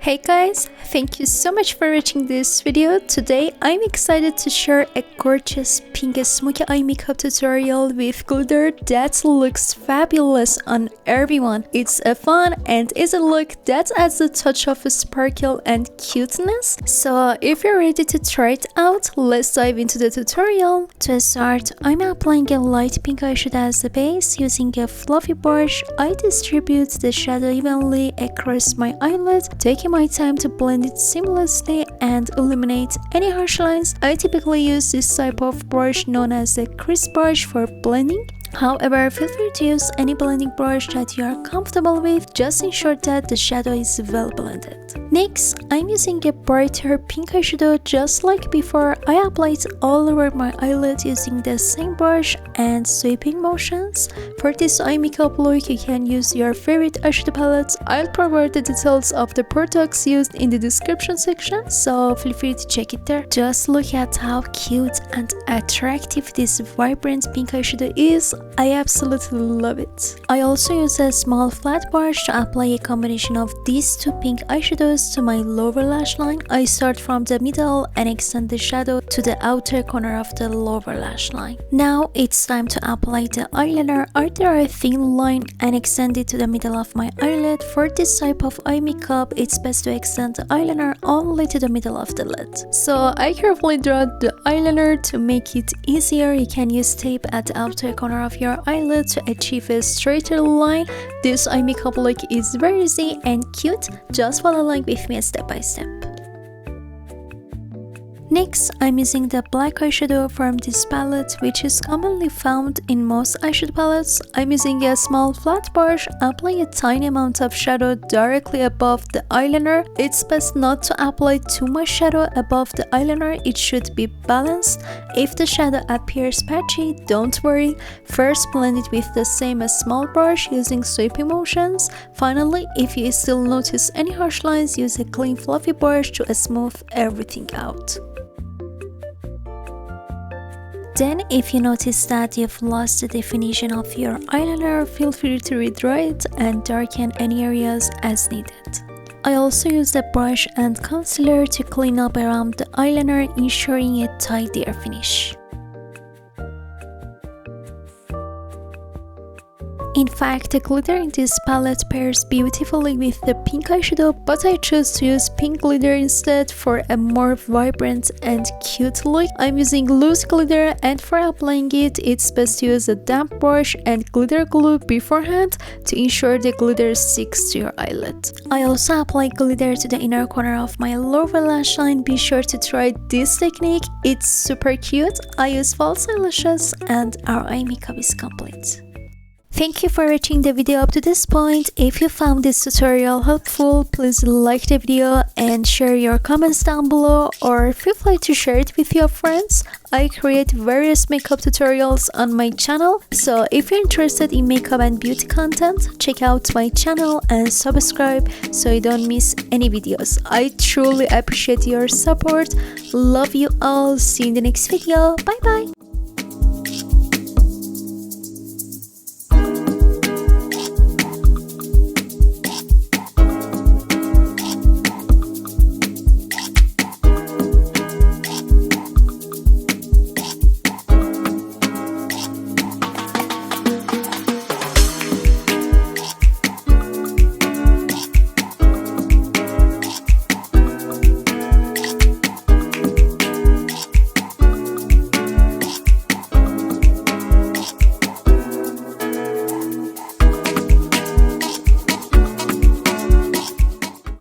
Hey guys, thank you so much for watching this video. Today I'm excited to share a gorgeous pink smoky eye makeup tutorial with glitter that looks fabulous on everyone. It's a fun and easy look that adds a touch of sparkle and cuteness. So if you're ready to try it out, let's dive into the tutorial. To start, I'm applying a light pink eyeshadow as the base. Using a fluffy brush, I distribute the shadow evenly across my eyelid, taking my time to blend it seamlessly and eliminate any harsh lines. I typically use this type of brush known as a crisp brush for blending. However, feel free to use any blending brush that you are comfortable with. Just ensure that the shadow is well blended. Next, I'm using a brighter pink eyeshadow. Just like before, I apply it all over my eyelid using the same brush and sweeping motions. For this eye makeup look, you can use your favorite eyeshadow palette. I'll provide the details of the products used in the description section, so feel free to check it there. Just look at how cute and attractive this vibrant pink eyeshadow is. I absolutely love it. I also use a small flat brush to apply a combination of these two pink eyeshadows to my lower lash line. I start from the middle and extend the shadow to the outer corner of the lower lash line. Now it's time to apply the eyeliner. I draw a thin line and extend it to the middle of my eyelid. For this type of eye makeup, it's best to extend the eyeliner only to the middle of the lid. So I carefully draw the eyeliner to make it easier. You can use tape at the outer corner of your eyelid to achieve a straighter line. This eye makeup look is very easy and cute. Just follow along with me step by step. Next, I'm using the black eyeshadow from this palette, which is commonly found in most eyeshadow palettes. I'm using a small flat brush, applying a tiny amount of shadow directly above the eyeliner. It's best not to apply too much shadow above the eyeliner. It should be balanced. If the shadow appears patchy, don't worry. First, blend it with the same small brush using sweeping motions. Finally, if you still notice any harsh lines, use a clean fluffy brush to smooth everything out. Then, if you notice that you've lost the definition of your eyeliner, feel free to redraw it and darken any areas as needed. I also use the brush and concealer to clean up around the eyeliner, ensuring a tidier finish. In fact, the glitter in this palette pairs beautifully with the pink eyeshadow, but I chose to use pink glitter instead for a more vibrant and cute look. I'm using loose glitter, and for applying it, it's best to use a damp brush and glitter glue beforehand to ensure the glitter sticks to your eyelid. I also apply glitter to the inner corner of my lower lash line. Be sure to try this technique, it's super cute. I use false eyelashes and our eye makeup is complete. Thank you for watching the video up to this point. If you found this tutorial helpful, please like the video and share your comments down below, or feel free to share it with your friends. I create various makeup tutorials on my channel, so if you're interested in makeup and beauty content, check out my channel and subscribe so you don't miss any videos. I truly appreciate your support. Love you all. See you in the next video. Bye bye.